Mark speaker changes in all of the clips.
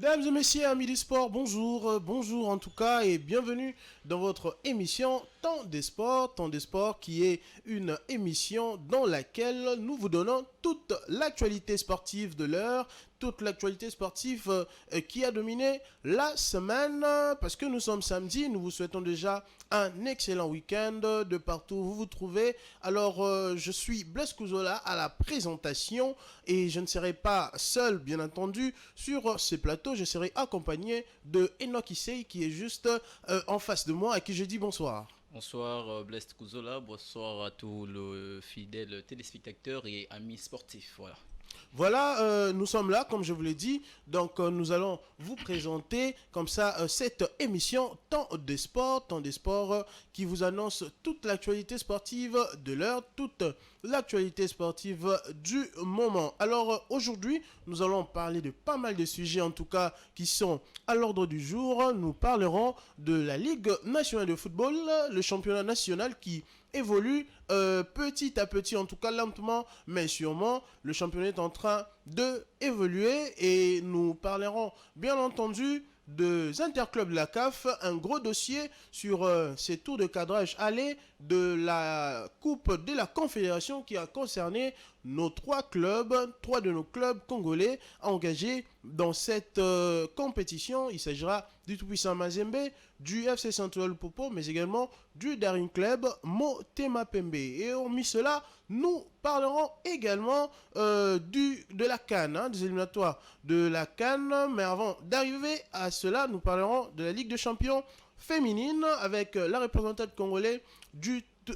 Speaker 1: Mesdames et messieurs, amis du sport, bonjour, bonjour en tout cas et bienvenue dans votre émission Temps des sports qui est une émission dans laquelle nous vous donnons toute l'actualité sportive de l'heure, toute l'actualité sportive qui a dominé la semaine parce que nous sommes samedi, nous vous souhaitons déjà un excellent week-end de partout où vous vous trouvez. Alors je suis Blaise Kouzola à la présentation et je ne serai pas seul bien entendu sur ce plateau, je serai accompagné de Enoch Issei qui est juste en face de moi à qui je dis bonsoir.
Speaker 2: Bonsoir Blaise Kouzola, bonsoir à tous les fidèles téléspectateurs et amis sportifs. Voilà.
Speaker 1: Voilà, nous sommes là, comme je vous l'ai dit. Donc, nous allons vous présenter comme ça cette émission Temps des sports qui vous annonce toute l'actualité sportive de l'heure, toute l'actualité sportive du moment. Alors, aujourd'hui, nous allons parler de pas mal de sujets, en tout cas, qui sont à l'ordre du jour. Nous parlerons de la Ligue nationale de football, le championnat national qui évolue petit à petit, en tout cas lentement, mais sûrement. Le championnat est en train de évoluer et nous parlerons bien entendu des interclubs de la CAF, un gros dossier sur ces tours de cadrage aller de la Coupe de la Confédération qui a concerné nos trois de nos clubs congolais engagés dans cette compétition. Il s'agira du tout-puissant Mazembe, du FC Central Popo, mais également du Daring Club Motema Pembe. Et hormis cela, nous parlerons également de la CAN, des éliminatoires de la CAN. Mais avant d'arriver à cela, nous parlerons de la Ligue des champions féminine avec la représentante congolaise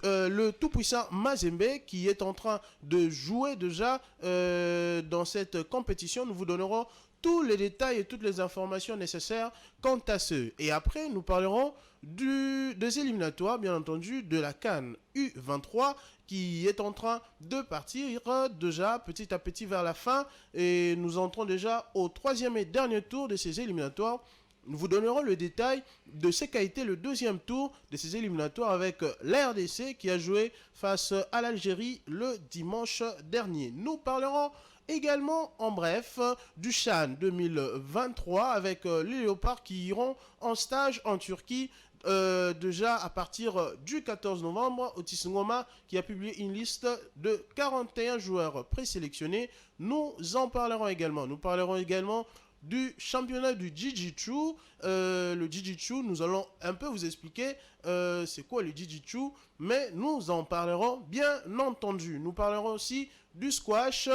Speaker 1: le tout-puissant Mazembe qui est en train de jouer déjà dans cette compétition. Nous vous donnerons tous les détails et toutes les informations nécessaires quant à ce. Et après, nous parlerons des éliminatoires, bien entendu, de la CAN U23 qui est en train de partir déjà petit à petit vers la fin. Et nous entrons déjà au troisième et dernier tour de ces éliminatoires. Nous vous donnerons le détail de ce qu'a été le deuxième tour de ces éliminatoires avec la RDC qui a joué face à l'Algérie le dimanche dernier. Nous parlerons également en bref du CHAN 2023 avec les Léopards qui iront en stage en Turquie déjà à partir du 14 novembre. Otis Ngoma qui a publié une liste de 41 joueurs présélectionnés. Nous en parlerons également. Nous parlerons également du championnat du Jiu-Jitsu. Le Jiu-Jitsu, nous allons un peu vous expliquer c'est quoi le Jiu-Jitsu, mais nous en parlerons bien entendu. Nous parlerons aussi du squash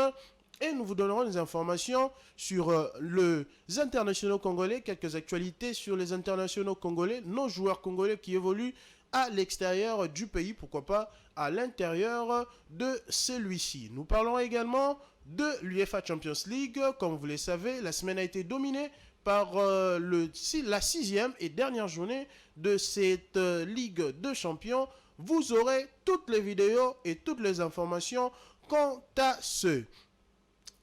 Speaker 1: et nous vous donnerons des informations sur les internationaux congolais, quelques actualités sur les internationaux congolais, nos joueurs congolais qui évoluent à l'extérieur du pays, pourquoi pas à l'intérieur de celui-ci. Nous parlerons également de l'UEFA Champions League. Comme vous le savez, la semaine a été dominée par la sixième et dernière journée de cette Ligue de Champions. Vous aurez toutes les vidéos et toutes les informations quant à ce.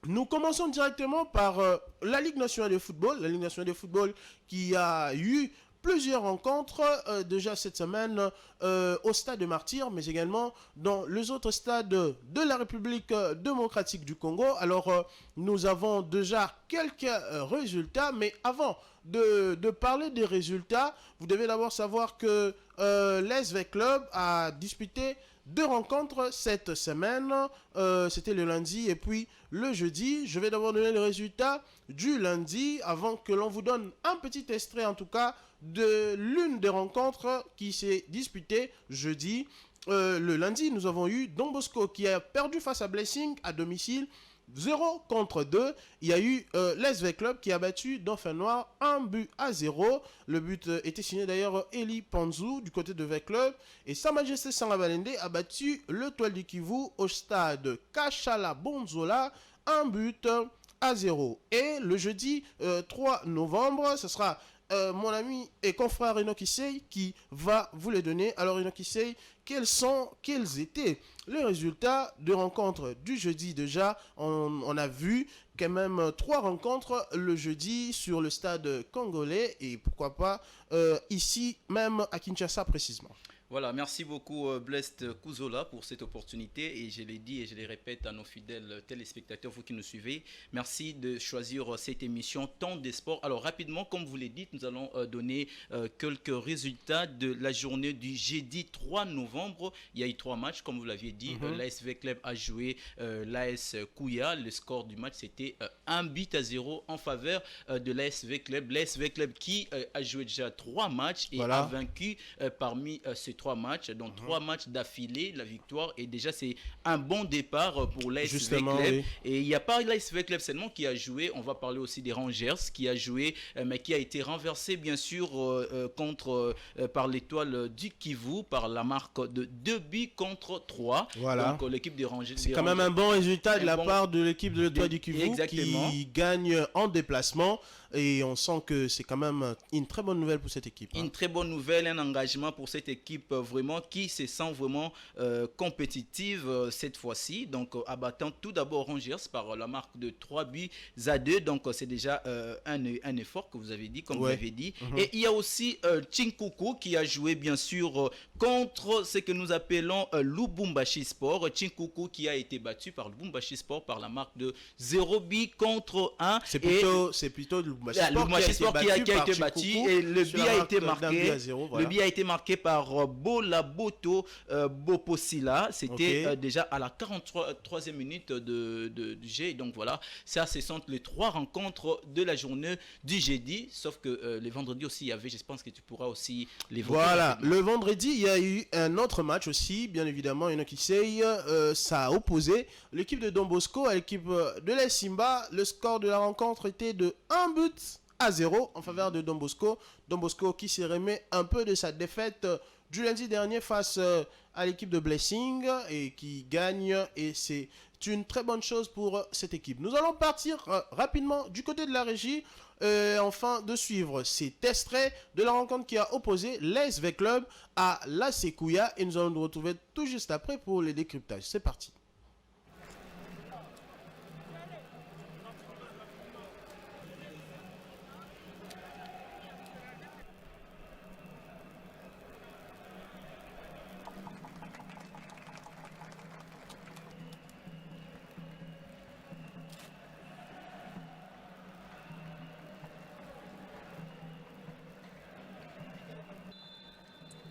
Speaker 1: Nous commençons directement par la Ligue nationale de football. La Ligue nationale de football qui a eu plusieurs rencontres déjà cette semaine au stade de Martyrs, mais également dans les autres stades de la République démocratique du Congo. Alors, nous avons déjà quelques résultats, mais avant de parler des résultats, vous devez d'abord savoir que l'SV Club a disputé deux rencontres cette semaine. C'était le lundi et puis le jeudi. Je vais d'abord donner les résultats du lundi avant que l'on vous donne un petit extrait en tout cas de l'une des rencontres qui s'est disputée jeudi. Le lundi, nous avons eu Don Bosco qui a perdu face à Blessing à domicile 0 contre 2. Il y a eu l'SV Club qui a battu Dauphin Noir 1-0. Le but était signé d'ailleurs Eli Panzou du côté de V Club. Et Sa Majesté Sangabalende a battu le Toile du Kivu au stade Kachala Bonzola 1-0. Et le jeudi 3 novembre, ce sera mon ami et confrère Enoch Issei qui va vous les donner. Alors Enoch Issei, quels étaient les résultats de rencontres du jeudi déjà? On a vu quand même 3 rencontres le jeudi sur le stade congolais et pourquoi pas ici même à Kinshasa précisément.
Speaker 2: Voilà, merci beaucoup Blest Kouzola pour cette opportunité et je l'ai dit et je le répète à nos fidèles téléspectateurs, vous qui nous suivez, merci de choisir cette émission Temps des Sports. Alors rapidement, comme vous l'avez dit, nous allons donner quelques résultats de la journée du jeudi 3 novembre. Il y a eu 3 matchs, comme vous l'aviez dit. L'ASV Club a joué l'AS Kouya. Le score du match, c'était 1-0 en faveur de l'ASV Club. L'ASV Club qui a joué déjà 3 matchs et a vaincu parmi ces 3 matchs, donc 3 matchs d'affilée, la victoire, et déjà c'est un bon départ pour l'ASV Club. Oui. Et il n'y a pas l'ASV Club seulement qui a joué, on va parler aussi des Rangers qui a joué, mais qui a été renversé bien sûr par l'étoile du Kivu par la marque de 2-3.
Speaker 1: Voilà.
Speaker 2: Donc l'équipe des Rangers.
Speaker 1: C'est quand même un bon résultat de la part de l'équipe de l'étoile du Kivu qui gagne en déplacement. Et on sent que c'est quand même une très bonne nouvelle pour cette équipe.
Speaker 2: Une très bonne nouvelle, un engagement pour cette équipe vraiment qui se sent vraiment compétitive cette fois-ci. Donc abattant tout d'abord Rangers par la marque de 3-2. Donc c'est déjà un effort que vous avez dit, comme vous l'avez dit. Et il y a aussi Chinkuku qui a joué bien sûr contre ce que nous appelons Lubumbashi Sport. Chinkuku qui a été battu par Lubumbashi Sport par la marque de 0-1.
Speaker 1: C'est plutôt Lubumbashi Sport qui a été battu
Speaker 2: et le but a été marqué par Bola Boto Boposila. C'était déjà à la 43e minute du jeu. Donc voilà, ça ce sont les 3 rencontres de la journée du jeudi, sauf que les vendredis aussi il y avait, je pense que tu pourras aussi les voir.
Speaker 1: Voilà, le vendredi il y a eu un autre match aussi, bien évidemment, il y en a qui sait, ça a opposé l'équipe de Don Bosco à l'équipe de l'AS Simba. Le score de la rencontre était de 1-0 en faveur de Don Bosco. Don Bosco qui se remet un peu de sa défaite du lundi dernier face à l'équipe de Blessing et qui gagne, et c'est une très bonne chose pour cette équipe. Nous allons partir rapidement du côté de la régie enfin de suivre cet extrait de la rencontre qui a opposé l'ASV Club à l'AS Kouya, et nous allons nous retrouver tout juste après pour les décryptages. C'est parti.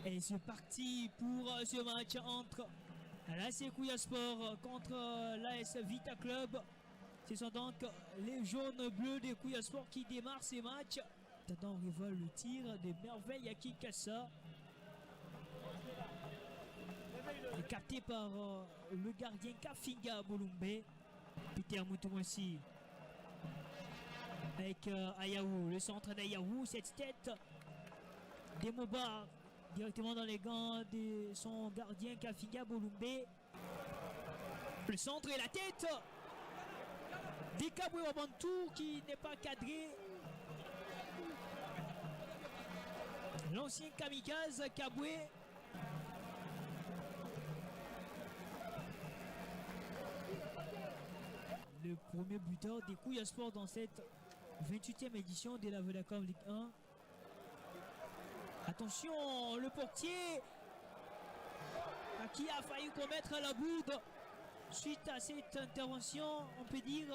Speaker 3: Et c'est parti pour ce match entre l'AS Kouya Sport contre l'AS Vita Club. Ce sont donc les jaunes bleus de Kouya Sport qui démarrent ces matchs. Attendant, on revoit le tir de Merveille à Kikassa. Capté par le gardien Kafinga Bolumbe. Peter Moutoumossi avec Ayaou, le centre d'Ayaou, cette tête d'Emoba directement dans les gants de son gardien Kafinga Bolumbe. Le centre et la tête d'Ekabwe Wabantou qui n'est pas cadré. L'ancien kamikaze Kabwe. Le premier buteur des Kouya Sport dans cette 28e édition de la Vodacom Ligue 1. Attention, le portier qui a failli commettre la bourde suite à cette intervention, on peut dire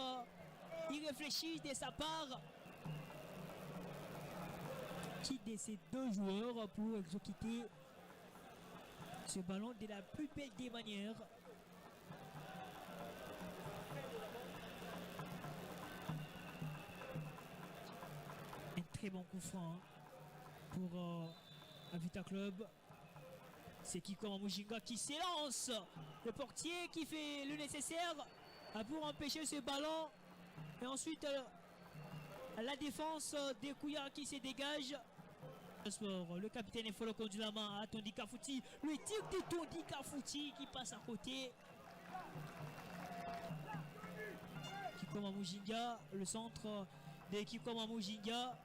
Speaker 3: irréfléchie de sa part. Qui de ces 2 joueurs pour exécuter ce ballon de la plus belle des manières. Un très bon coup franc pour Vita Club. C'est Kiko Mujinga qui s'élance. Le portier qui fait le nécessaire pour empêcher ce ballon. Et ensuite la défense des Kouya qui se dégage. Le capitaine est follow conduit la main à Tondi Kafouti. Le tir de Tondi Kafouti qui passe à côté. Kiko Mujinga, le centre de Kiko Mujinga.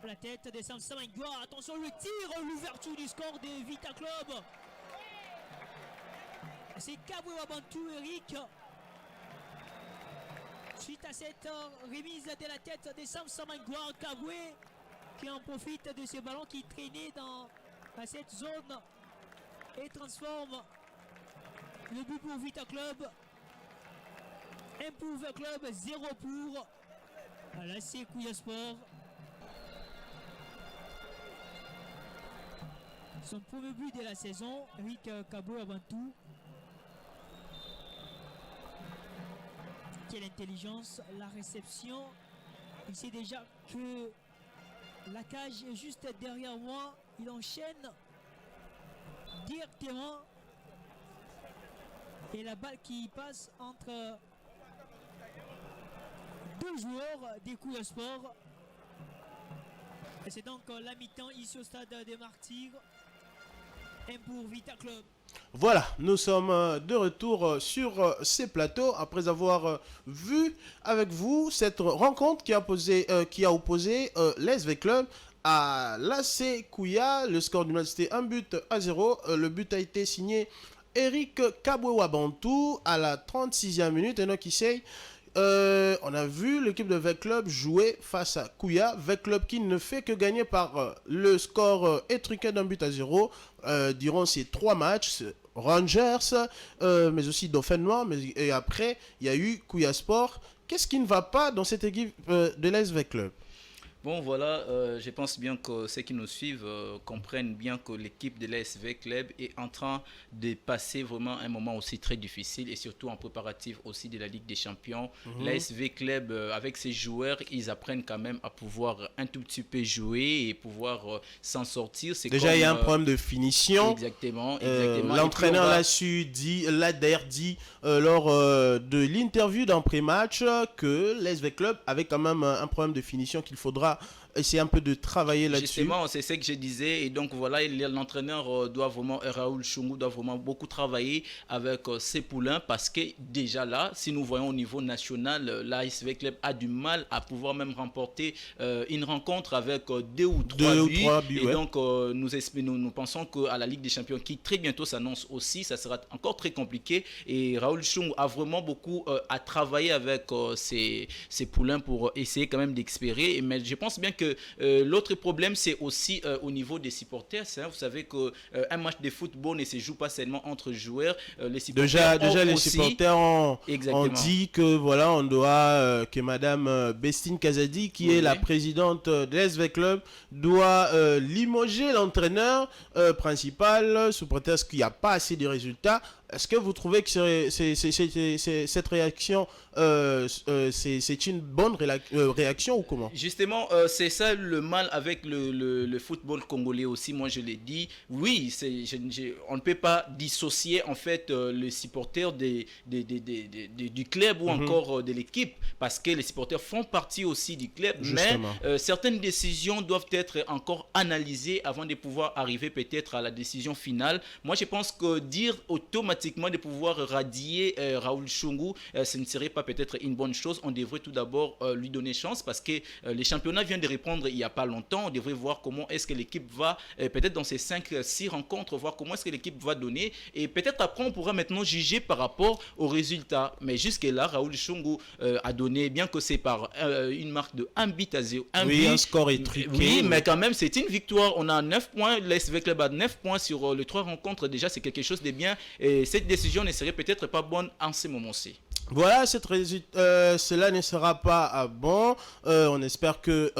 Speaker 3: La tête de Sam Samangua. Attention, le tir, l'ouverture du score de Vita Club. C'est Kabwe Wabantou Eric. Suite à cette remise de la tête de Sam Samangua, Kabwe qui en profite de ce ballon qui traînait dans cette zone et transforme le but pour Vita Club. 1 pour Vita Club, 0 pour l'AC Kouya Sport. Son premier but de la saison, Eric Cabo avant tout. Quelle intelligence, la réception. Il sait déjà que la cage est juste derrière moi. Il enchaîne directement. Et la balle qui passe entre deux joueurs des Kouya Sport. Et c'est donc la mi-temps ici au stade des Martyrs. 1 pour Vita Club.
Speaker 1: Voilà, nous sommes de retour sur ces plateaux après avoir vu avec vous cette rencontre qui a opposé l'SV Club à l'AC Kouya. Le score du match c'était 1-0. Le but a été signé Eric Kabwewabantou à la 36e minute. Et donc ici, on a vu l'équipe de V Club jouer face à Kouya. V Club qui ne fait que gagner par le score étriqué d'1-0 durant ces 3 matchs. Rangers, mais aussi Dauphin Noir. Et après, il y a eu Kouya Sport. Qu'est-ce qui ne va pas dans cette équipe de l'SV Club?
Speaker 2: Bon, voilà, je pense bien que ceux qui nous suivent comprennent bien que l'équipe de l'ASV Club est en train de passer vraiment un moment aussi très difficile et surtout en préparatif aussi de la Ligue des Champions. L'ASV Club, avec ses joueurs, ils apprennent quand même à pouvoir un tout petit peu jouer et pouvoir s'en sortir.
Speaker 1: Déjà, il y a un problème de finition.
Speaker 2: Exactement.
Speaker 1: L'entraîneur l'a d'ailleurs dit lors de l'interview d'un pré-match que l'ASV Club avait quand même un problème de finition qu'il faudra essayer un peu de travailler là-dessus.
Speaker 2: Justement, c'est ce que je disais. Et donc, voilà, l'entraîneur doit vraiment, Raoul Chungu doit vraiment beaucoup travailler avec ses poulains parce que déjà là, si nous voyons au niveau national, l'ASV Club a du mal à pouvoir même remporter une rencontre avec 2 ou 3 buts. Et ouais. Donc, nous pensons qu'à la Ligue des Champions, qui très bientôt s'annonce aussi, ça sera encore très compliqué. Et Raoul Chungu a vraiment beaucoup à travailler avec ses poulains pour essayer quand même d'expérimenter. Mais je pense bien que l'autre problème, c'est aussi au niveau des supporters. Vous savez qu'un match de football ne se joue pas seulement entre joueurs. Les supporters
Speaker 1: déjà les
Speaker 2: aussi...
Speaker 1: supporters ont dit que voilà, on doit que Madame Bestine Kazadi, qui est la présidente de l'SV Club, doit limoger l'entraîneur principal sous prétexte qu'il n'y a pas assez de résultats. Est-ce que vous trouvez que cette réaction, c'est une bonne réaction ou comment?
Speaker 2: Justement, c'est ça le mal avec le football congolais aussi, moi je l'ai dit. Oui, on ne peut pas dissocier en fait les supporters du club ou encore de l'équipe parce que les supporters font partie aussi du club. Justement. Mais certaines décisions doivent être encore analysées avant de pouvoir arriver peut-être à la décision finale. Moi je pense que dire automatiquement de pouvoir radier Raoul Chungu, ce ne serait pas peut-être une bonne chose. On devrait tout d'abord lui donner chance parce que les championnats viennent de répondre il n'y a pas longtemps. On devrait voir comment est-ce que l'équipe va, peut-être dans ces 5-6 rencontres, voir comment est-ce que l'équipe va donner. Et peut-être après, on pourra maintenant juger par rapport aux résultats. Mais jusque-là, Raoul Chungu a donné, bien que c'est par une marque de 1-0.
Speaker 1: Un score étriqué.
Speaker 2: Oui, mais quand même, c'est une victoire. On a 9 points. L'SV Club a 9 points sur les 3 rencontres. Déjà, c'est quelque chose de bien. Et cette décision ne serait peut-être pas bonne en ce moment-ci.
Speaker 1: Voilà, cela ne sera pas bon. On espère que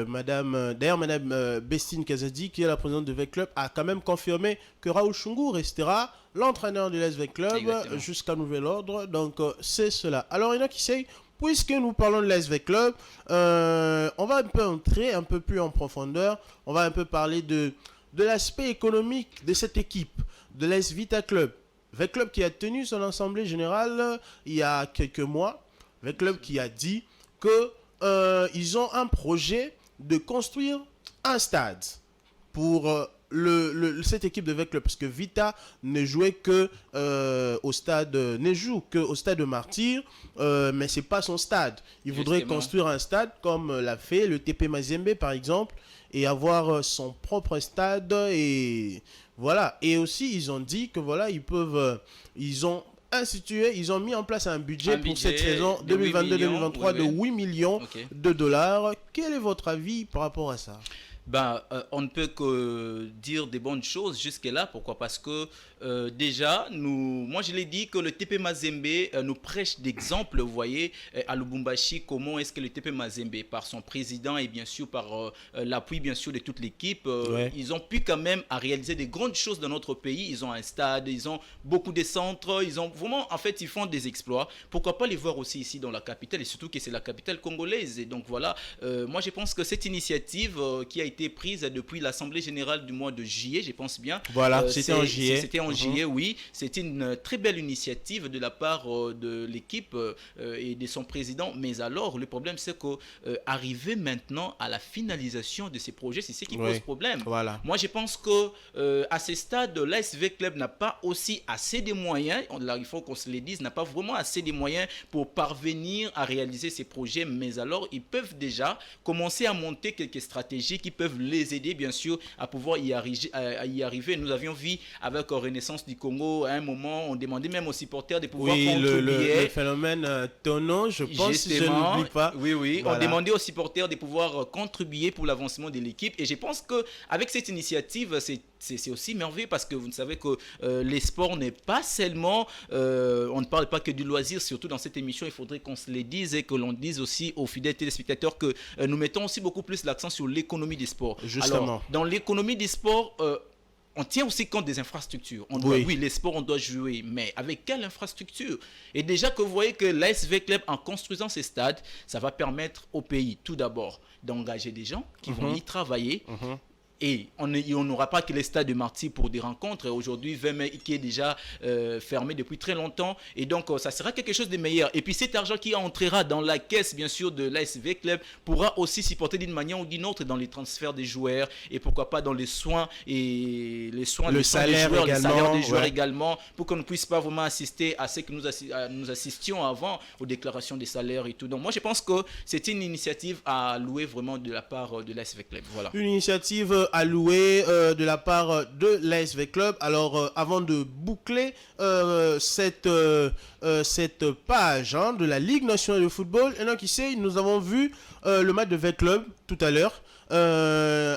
Speaker 1: Madame Bestine Kazadi, qui est la présidente de V Club, a quand même confirmé que Raoul Chungu restera l'entraîneur de l'SV Club jusqu'à nouvel ordre. Donc, c'est cela. Alors, il y en a qui sait, puisque nous parlons de l'SV Club, on va un peu entrer un peu plus en profondeur. On va un peu parler de l'aspect économique de cette équipe, de l'AS Vita Club. V Club qui a tenu son assemblée générale il y a quelques mois. V Club qui a dit qu'ils ont un projet de construire un stade pour cette équipe de V Club. Parce que Vita ne joue qu'au stade de Martyr, mais ce n'est pas son stade. Il voudrait construire un stade comme l'a fait le TP Mazembe par exemple et avoir son propre stade et... Voilà, et aussi ils ont dit que voilà, ils ont mis en place un budget pour cette saison 2022-2023 de 8 millions de dollars. Quel est votre avis par rapport à ça?
Speaker 2: On ne peut que dire des bonnes choses jusque-là. Pourquoi? Parce que déjà, moi je l'ai dit que le TP Mazembe nous prêche d'exemple, vous voyez, à Lubumbashi, comment est-ce que le TP Mazembe, par son président et bien sûr par l'appui bien sûr de toute l'équipe, ils ont pu quand même à réaliser des grandes choses dans notre pays. Ils ont un stade, ils ont beaucoup de centres, ils ont vraiment, en fait, ils font des exploits. Pourquoi pas les voir aussi ici dans la capitale, et surtout que c'est la capitale congolaise. Et donc voilà, moi je pense que cette initiative qui a été prise depuis l'Assemblée Générale du mois de juillet, je pense bien.
Speaker 1: Voilà, c'était en juillet.
Speaker 2: C'était en juillet, oui. C'était une très belle initiative de la part de l'équipe et de son président. Mais alors, le problème, c'est qu'arriver maintenant à la finalisation de ces projets, c'est ce qui pose problème.
Speaker 1: Voilà.
Speaker 2: Moi, je pense que à ce stade, l'ASV Club n'a pas aussi assez de moyens. Là, il faut qu'on se le dise, n'a pas vraiment assez de moyens pour parvenir à réaliser ces projets. Mais alors, ils peuvent déjà commencer à monter quelques stratégies qui peuvent les aider, bien sûr, à pouvoir y arriver. Nous avions vu avec Renaissance du Congo, à un moment, on demandait même aux supporters de pouvoir contribuer.
Speaker 1: Le phénomène Tonon, je pense,
Speaker 2: justement,
Speaker 1: je n'oublie pas.
Speaker 2: Oui,
Speaker 1: voilà.
Speaker 2: On demandait aux supporters de pouvoir contribuer pour l'avancement de l'équipe. Et je pense qu'avec cette initiative, c'est aussi merveilleux parce que vous savez que les sports n'est pas seulement, on ne parle pas que du loisir, surtout dans cette émission, il faudrait qu'on se le dise et que l'on dise aussi aux fidèles téléspectateurs que nous mettons aussi beaucoup plus l'accent sur l'économie des sports.
Speaker 1: Justement.
Speaker 2: Alors, dans l'économie des sports, on tient aussi compte des infrastructures. Oui, les sports, on doit jouer, mais avec quelle infrastructure? Et déjà que vous voyez que l'ASV Club, en construisant ces stades, ça va permettre au pays, tout d'abord, d'engager des gens qui vont y travailler. Et on n'aura pas que les stades de Marty pour des rencontres. Aujourd'hui, Vemey qui est déjà fermé depuis très longtemps. Et donc, ça sera quelque chose de meilleur. Et puis, cet argent qui entrera dans la caisse, bien sûr, de l'ASV Club pourra aussi s'y porter d'une manière ou d'une autre dans les transferts des joueurs. Et pourquoi pas dans les soins et
Speaker 1: le salaire
Speaker 2: des joueurs,
Speaker 1: également,
Speaker 2: le salaire des joueurs également, pour qu'on ne puisse pas vraiment assister à ce que nous assistions avant aux déclarations des salaires et tout. Donc, moi, je pense que c'est une initiative à louer vraiment de la part de l'ASV Club. Voilà.
Speaker 1: Une initiative alloué de la part de l'ASV Club. Alors, avant de boucler cette page de la Ligue nationale de football, et donc, nous avons vu le match de V Club tout à l'heure.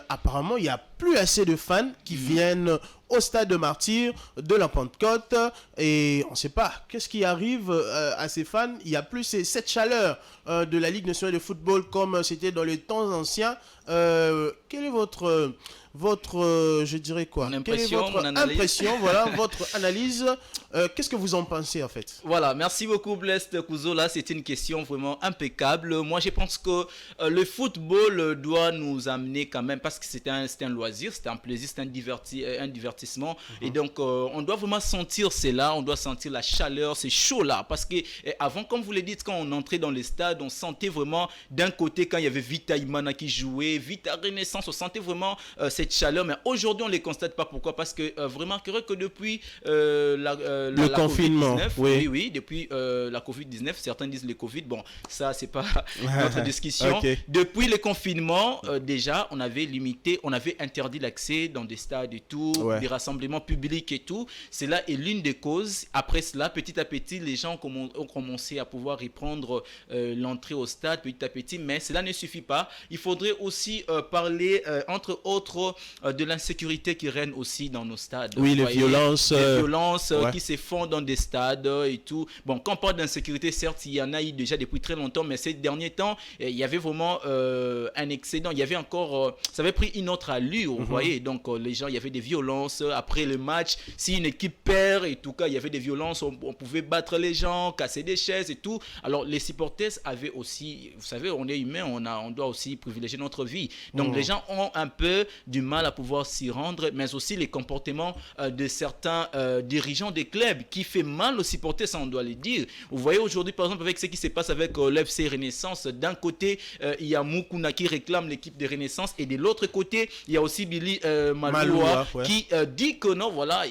Speaker 1: Apparemment, il n'y a plus assez de fans qui viennent au stade de Martyr de la Pentecôte et on ne sait pas qu'est-ce qui arrive à ces fans. Il n'y a plus cette chaleur de la Ligue nationale de football comme c'était dans les temps anciens. Quelle est votre je dirais quoi? Quelle est votre impression, voilà, votre analyse? Qu'est-ce que vous en pensez en fait?
Speaker 2: Voilà, merci beaucoup Blaise Kouzola, c'est une question vraiment impeccable. Moi je pense que le football doit nous amener quand même, parce que c'est un loisir, c'est un plaisir, c'est un divertissement. Et donc on doit vraiment sentir cela, on doit sentir la chaleur, c'est chaud là. Parce que avant, comme vous le dites, quand on entrait dans les stades, on sentait vraiment d'un côté quand il y avait Vita Imana qui jouait, Vita Renaissance, on sentait vraiment cette chaleur. Mais aujourd'hui on ne les constate pas. Pourquoi? Parce que vraiment que depuis
Speaker 1: le confinement,
Speaker 2: COVID-19, oui, depuis la COVID-19, certains disent le Covid, bon, ça c'est pas notre discussion. Okay. Depuis le confinement, déjà, on avait interdit l'accès dans des stades et tout, des rassemblements publics et tout. Cela est l'une des causes. Après cela, petit à petit, les gens ont commencé à pouvoir reprendre l'entrée au stade petit à petit, mais cela ne suffit pas. Il faudrait aussi parler, entre autres, de l'insécurité qui règne aussi dans nos stades.
Speaker 1: Oui, les violences
Speaker 2: qui se font dans des stades et tout. Bon, quand on parle d'insécurité, certes, il y en a eu déjà depuis très longtemps, mais ces derniers temps, il y avait vraiment un excédent. Il y avait encore, ça avait pris une autre allure, vous voyez. Donc, les gens, il y avait des violences après le match. Si une équipe perd, et tout cas, il y avait des violences. On pouvait battre les gens, casser des chaises et tout. Alors, les supporters avaient aussi, vous savez, on est humain, on doit aussi privilégier notre vie. Donc, les gens ont un peu du mal à pouvoir s'y rendre, mais aussi les comportements de certains dirigeants des clubs qui fait mal aux supporters, ça on doit le dire. Vous voyez aujourd'hui par exemple avec ce qui se passe avec l'FC Renaissance, d'un côté il y a Moukouna qui réclame l'équipe de Renaissance et de l'autre côté il y a aussi Billy Maloua qui dit que non, voilà,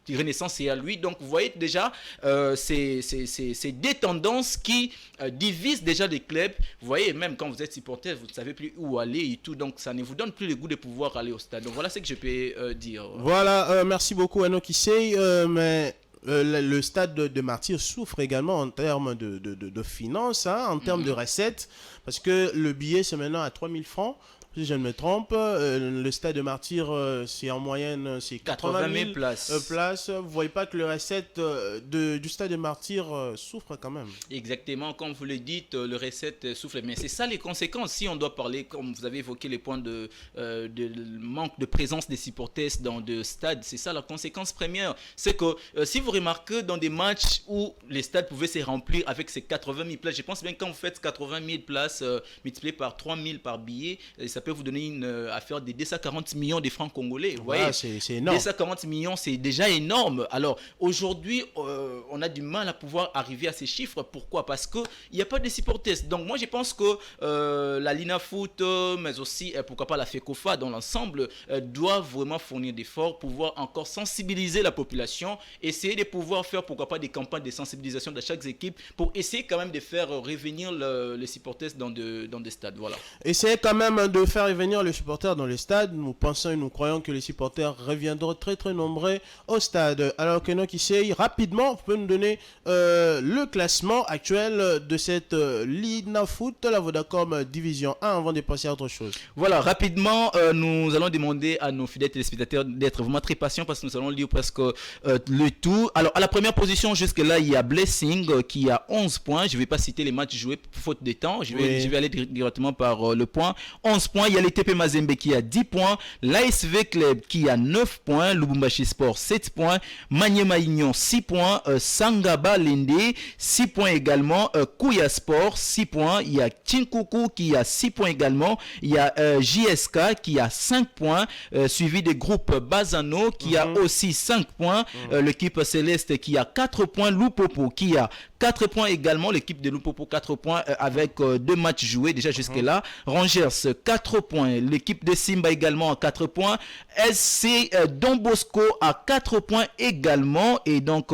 Speaker 2: Renaissance est à lui. Donc vous voyez déjà c'est des tendances qui divisent déjà les clubs. Vous voyez, même quand vous êtes supporter, vous ne savez plus où aller et tout, donc ça ne vous donne plus le goût de pouvoir aller au stade. Donc voilà ce que je peux dire.
Speaker 1: Voilà, merci beaucoup Ano Kissé, mais le stade de Martyr souffre également en termes de finances, en termes de recettes, parce que le billet c'est maintenant à 3000 francs. si je ne me trompe. Le stade de Martyrs, c'est en moyenne c'est 80 000 places. Vous voyez pas que le recette du stade de Martyrs souffre quand même.
Speaker 2: Exactement, comme vous le dites, le recette souffle. Mais c'est ça les conséquences. Si on doit parler, comme vous avez évoqué les points de manque de présence des supporters dans le stade, c'est ça la conséquence première. C'est que si vous remarquez dans des matchs où les stades pouvaient se remplir avec ces 80 000 places, je pense bien que quand vous faites 80 000 places multipliées par 3 000 par billet, ça peut vous donner une affaire de 240 millions de francs congolais. Vous voyez,
Speaker 1: c'est énorme.
Speaker 2: 240 millions, c'est déjà énorme. Alors aujourd'hui, on a du mal à pouvoir arriver à ces chiffres. Pourquoi? Parce qu'il n'y a pas de supporters. Donc moi, je pense que la Lina Foot, mais aussi, pourquoi pas la FECOFA dans l'ensemble, doit vraiment fournir d'efforts, pouvoir encore sensibiliser la population, essayer de pouvoir faire, pourquoi pas, des campagnes de sensibilisation de chaque équipe pour essayer quand même de faire revenir les supporters dans des stades. Voilà.
Speaker 1: Essayez quand même de faire revenir les supporters dans les stades. Nous pensons et nous croyons que les supporters reviendront très très nombreux au stade. Alors que nous qui sait, rapidement, vous pouvez nous donner le classement actuel de cette Lina Foot, la Vodacom Division 1, avant de passer à autre chose.
Speaker 2: Voilà, rapidement, nous allons demander à nos fidèles téléspectateurs d'être vraiment très patients parce que nous allons lire presque le tout. Alors, à la première position, jusque-là, il y a Blessing qui a 11 points. Je ne vais pas citer les matchs joués pour faute de temps. Je vais aller directement par le point. 11 points. Il y a les TP Mazembe qui a 10 points. L'ASV Club qui a 9 points. Lubumbashi Sport 7 points. Maniema Union 6 points. Sangaba Lende 6 points également. Kouya Sport 6 points. Il y a Chinkuku qui a 6 points également. Il y a JSK qui a 5 points. Suivi des groupes Bazano qui a aussi 5 points. L'équipe Céleste qui a 4 points. Lupopo qui a 4 points également. L'équipe de Lupopo 4 points avec 2 matchs joués déjà jusque-là. Rangers 4 points. L'équipe de Simba également à 4 points. SC Don Bosco à 4 points également. Et donc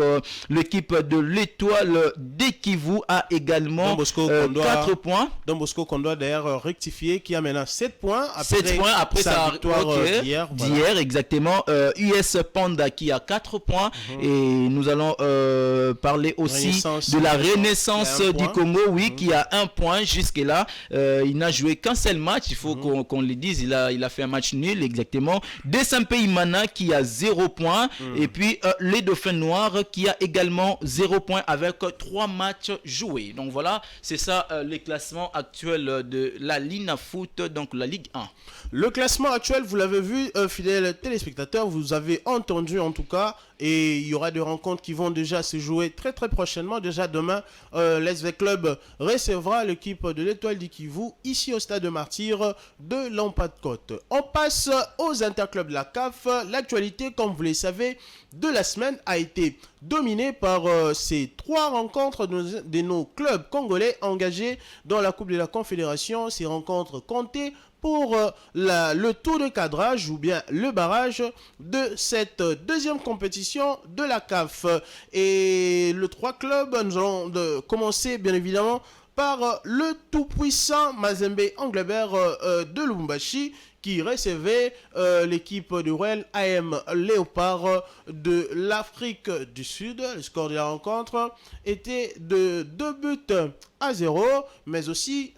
Speaker 2: l'équipe de l'Étoile d'Ekivu a également 4 points.
Speaker 1: Don Bosco qu'on doit d'ailleurs rectifier qui a maintenant 7 points
Speaker 2: après sa
Speaker 1: victoire d'hier.
Speaker 2: D'hier, exactement. US Panda qui a 4 points. Et nous allons parler aussi de la Renaissance du Congo, qui a 1 point jusque-là. Il n'a joué qu'un seul match, il faut qu'on le dise. Il a fait un match nul, exactement. Desampe Imana qui a 0 point. Et puis les Dauphins Noirs qui a également 0 point avec 3 matchs joués. Donc voilà, c'est ça les classements actuels de la Lina Foot, donc la Ligue 1.
Speaker 1: Le classement actuel, vous l'avez vu, fidèles téléspectateurs, vous avez entendu en tout cas, et il y aura des rencontres qui vont déjà se jouer très très prochainement. Déjà demain, l'SV Club recevra l'équipe de l'Étoile d'Ikivu ici au stade de Martyrs de l'Empade-Côte. On passe aux interclubs de la CAF. L'actualité, comme vous le savez, de la semaine a été dominée par ces 3 rencontres de nos clubs congolais engagés dans la Coupe de la Confédération. Ces rencontres comptées pour le tour de cadrage ou bien le barrage de cette deuxième compétition de la CAF. Et les 3 clubs, nous allons commencer bien évidemment par le tout-puissant Mazembe Englebert de Lubumbashi qui recevait l'équipe de Royal AM Léopard de l'Afrique du Sud. Le score de la rencontre était de 2-0, mais aussi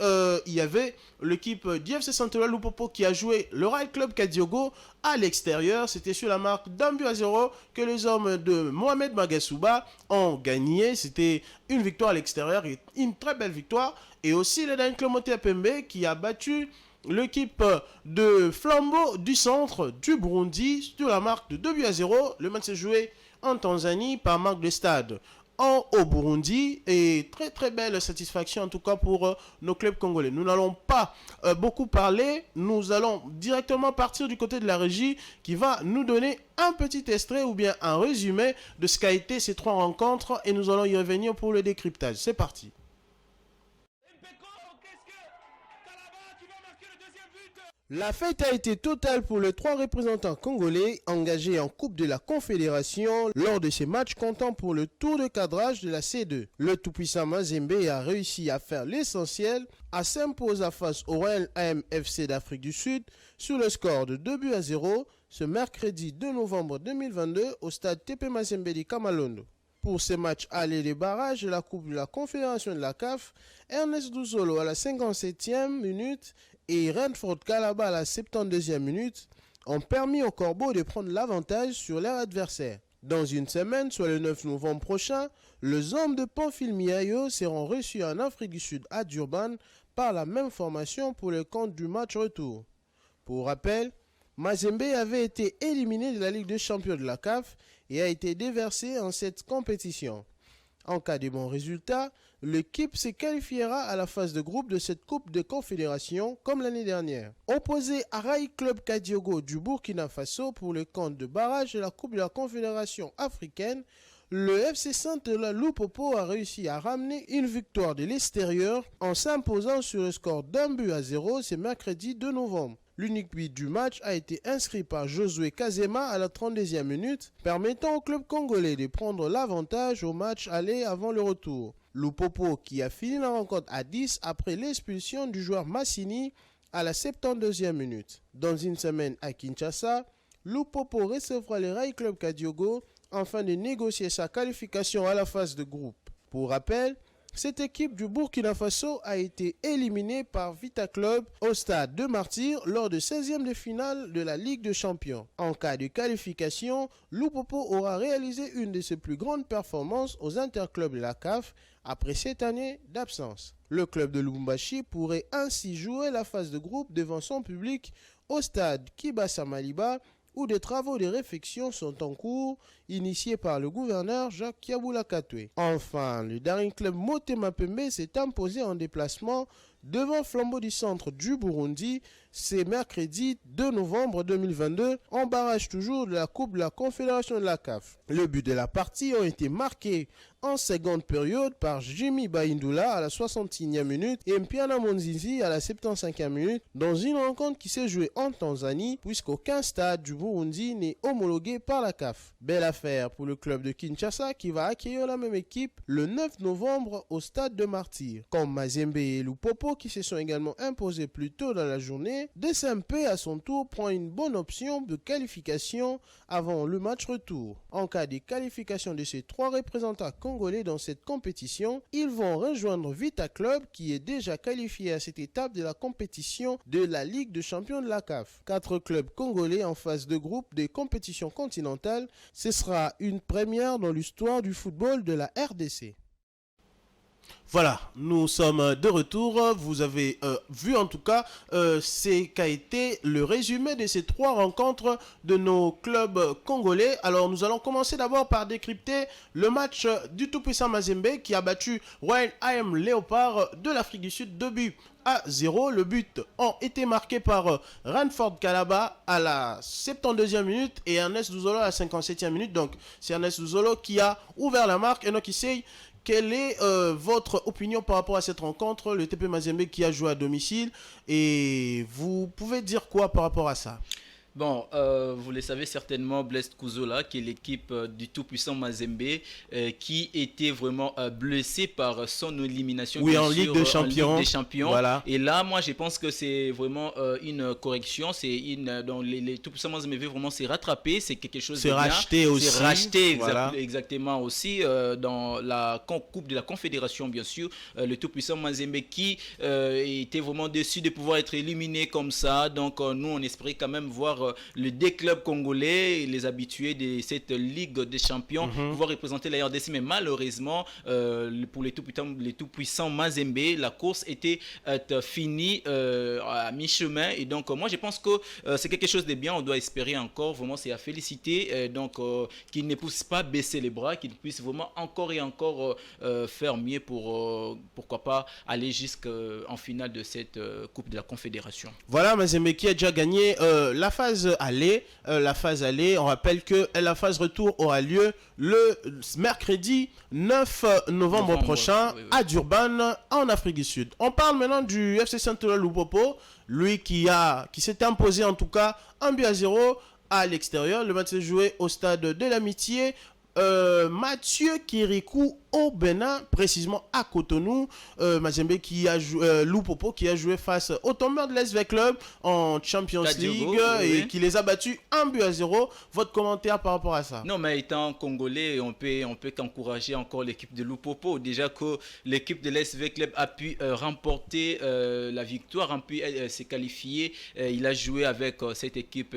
Speaker 1: il y avait l'équipe d'IFC Central Lupopo qui a joué le Royal Club Kadiogo à l'extérieur. C'était sur la marque d'1-0 que les hommes de Mohamed Magasuba ont gagné. C'était une victoire à l'extérieur, une très belle victoire. Et aussi le Dan Clomoté Pembe qui a battu l'équipe de Flambeau du Centre du Burundi sur la marque de 2-0. Le match s'est joué en Tanzanie par marque de stade au Burundi, et très très belle satisfaction en tout cas pour nos clubs congolais. Nous n'allons pas beaucoup parler, nous allons directement partir du côté de la régie qui va nous donner un petit extrait ou bien un résumé de ce qu'a été ces 3 rencontres et nous allons y revenir pour le décryptage. C'est parti. La fête a été totale pour les 3 représentants congolais engagés en Coupe de la Confédération lors de ces matchs comptant pour le tour de cadrage de la C2. Le tout-puissant Mazembe a réussi à faire l'essentiel, à s'imposer face au Royal AM FC d'Afrique du Sud sur le score de 2-0 ce mercredi 2 novembre 2022 au stade TP Mazembe de Kamalondo. Pour ces matchs aller des barrages de la Coupe de la Confédération de la CAF, Ernest Douzolo à la 57e minute et Renford Calabar à la 72e minute ont permis aux Corbeaux de prendre l'avantage sur leur adversaire. Dans une semaine, soit le 9 novembre prochain, les hommes de Pamphile-Miayo seront reçus en Afrique du Sud à Durban par la même formation pour le compte du match retour. Pour rappel, Mazembe avait été éliminé de la Ligue des champions de la CAF et a été déversé en cette compétition. En cas de bons résultats, l'équipe se qualifiera à la phase de groupe de cette Coupe de Confédération comme l'année dernière. Opposé à Rai Club Kadiogo du Burkina Faso pour le compte de barrage de la Coupe de la Confédération africaine, le FC Saint-Eloi Lupopo a réussi à ramener une victoire de l'extérieur en s'imposant sur le score d'1-0 ce mercredi 2 novembre. L'unique but du match a été inscrit par Josué Kazema à la 32e minute, permettant au club congolais de prendre l'avantage au match aller avant le retour. Lupopo qui a fini la rencontre à 10 après l'expulsion du joueur Massini à la 72e minute. Dans une semaine à Kinshasa, Lupopo recevra le Rai Club Kadiogo afin de négocier sa qualification à la phase de groupe. Pour rappel, cette équipe du Burkina Faso a été éliminée par Vita Club au stade de Martyrs lors de 16e de finale de la Ligue des Champions. En cas de qualification, Lupopo aura réalisé une de ses plus grandes performances aux interclubs de la CAF après 7 années d'absence. Le club de Lubumbashi pourrait ainsi jouer la phase de groupe devant son public au stade Kibasa Maliba où des travaux de réfection sont en cours, initiés par le gouverneur Jacques Kiaboula Katwe. Enfin, le Daring Club Motema Pembe s'est imposé en déplacement devant Flambeau du Centre du Burundi, c'est mercredi 2 novembre 2022, en barrage toujours de la Coupe de la Confédération de la CAF. Le but de la partie ont été marqués en seconde période par Jimmy Baindula à la 61e minute et Mpiana Monzizi à la 75e minute dans une rencontre qui s'est jouée en Tanzanie puisqu'aucun stade du Burundi n'est homologué par la CAF. Belle affaire pour le club de Kinshasa qui va accueillir la même équipe le 9 novembre au stade de Martyrs. Comme Mazembe et Lupopo qui se sont également imposés plus tôt dans la journée, DSMP à son tour prend une bonne option de qualification avant le match retour. En cas de qualification de ces trois représentants congolais dans cette compétition, ils vont rejoindre Vita Club qui est déjà qualifié à cette étape de la compétition de la Ligue des champions de la CAF. 4 clubs congolais en phase de groupe des compétitions continentales, ce sera une première dans l'histoire du football de la RDC. Voilà, nous sommes de retour. Vous avez vu en tout cas ce qu'a été le résumé de ces 3 rencontres de nos clubs congolais. Alors nous allons commencer d'abord par décrypter le match du tout-puissant Mazembe qui a battu Royal AM Léopard de l'Afrique du Sud 2-0. Le but ont été marqués par Renford Calabar à la 72e minute et Ernest Douzolo à la 57e minute. Donc c'est Ernest Douzolo qui a ouvert la marque. Et donc ici, quelle est votre opinion par rapport à cette rencontre, le TP Mazembe qui a joué à domicile, et vous pouvez dire quoi par rapport à ça?
Speaker 2: Bon, vous le savez certainement, Blest Kuzola, qui est l'équipe du tout-puissant Mazembe, qui était vraiment blessé par son élimination
Speaker 1: en Ligue des Champions.
Speaker 2: Voilà. Et là, moi, je pense que c'est vraiment une correction. C'est dont les tout-puissants Mazembe vraiment s'est rattrapé. C'est quelque chose de bien.
Speaker 1: Racheté aussi.
Speaker 2: C'est racheté exactement aussi dans la Coupe de la Confédération, bien sûr. Le tout-puissant Mazembe qui était vraiment déçu de pouvoir être éliminé comme ça. Donc, nous, on espérait quand même voir le deux clubs congolais, les habitués de cette Ligue des Champions, pouvoir représenter la RDC. Mais malheureusement, pour les tout-puissants Mazembe, la course était finie à mi-chemin. Et donc, moi, je pense que c'est quelque chose de bien. On doit espérer encore. Vraiment, c'est à féliciter. Donc, qu'ils ne puissent pas baisser les bras, qu'ils puissent vraiment encore et encore faire mieux pour, pourquoi pas, aller jusqu'en finale de cette Coupe de la Confédération.
Speaker 1: Voilà, Mazembe qui a déjà gagné la phase aller. On rappelle que la phase retour aura lieu le mercredi 9 novembre prochain à Durban, en Afrique du Sud. On parle maintenant du FC Saint-Eloi Lupopo, lui qui s'est imposé en tout cas 1-0 à l'extérieur. Le match s'est joué au stade de l'Amitié. Mathieu Kirikou au Bénin, précisément à Cotonou. Mazembe qui a joué, Lupopo qui a joué face au tombeur de l'SV Club en Champions
Speaker 2: Kadiogo,
Speaker 1: League
Speaker 2: oui.
Speaker 1: et qui les a battus 1-0. Votre commentaire par rapport à ça?
Speaker 2: Non, mais étant congolais, on peut qu'encourager encore l'équipe de Lupopo. Déjà que l'équipe de l'SV Club a pu remporter la victoire, a pu se qualifier. Il a joué avec cette équipe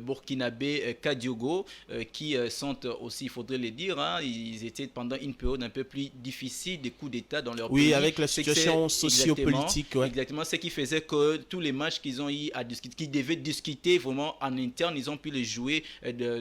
Speaker 2: burkinabé Kadiogo, qui sont aussi, il faudrait le dire, hein, ils étaient pendant une période un peu plus difficile, des coups d'État dans leur pays.
Speaker 1: Oui, avec la situation sociopolitique. Ouais.
Speaker 2: Exactement, ce qui faisait que tous les matchs qu'ils ont eu à discuter, qu'ils devaient discuter vraiment en interne, ils ont pu les jouer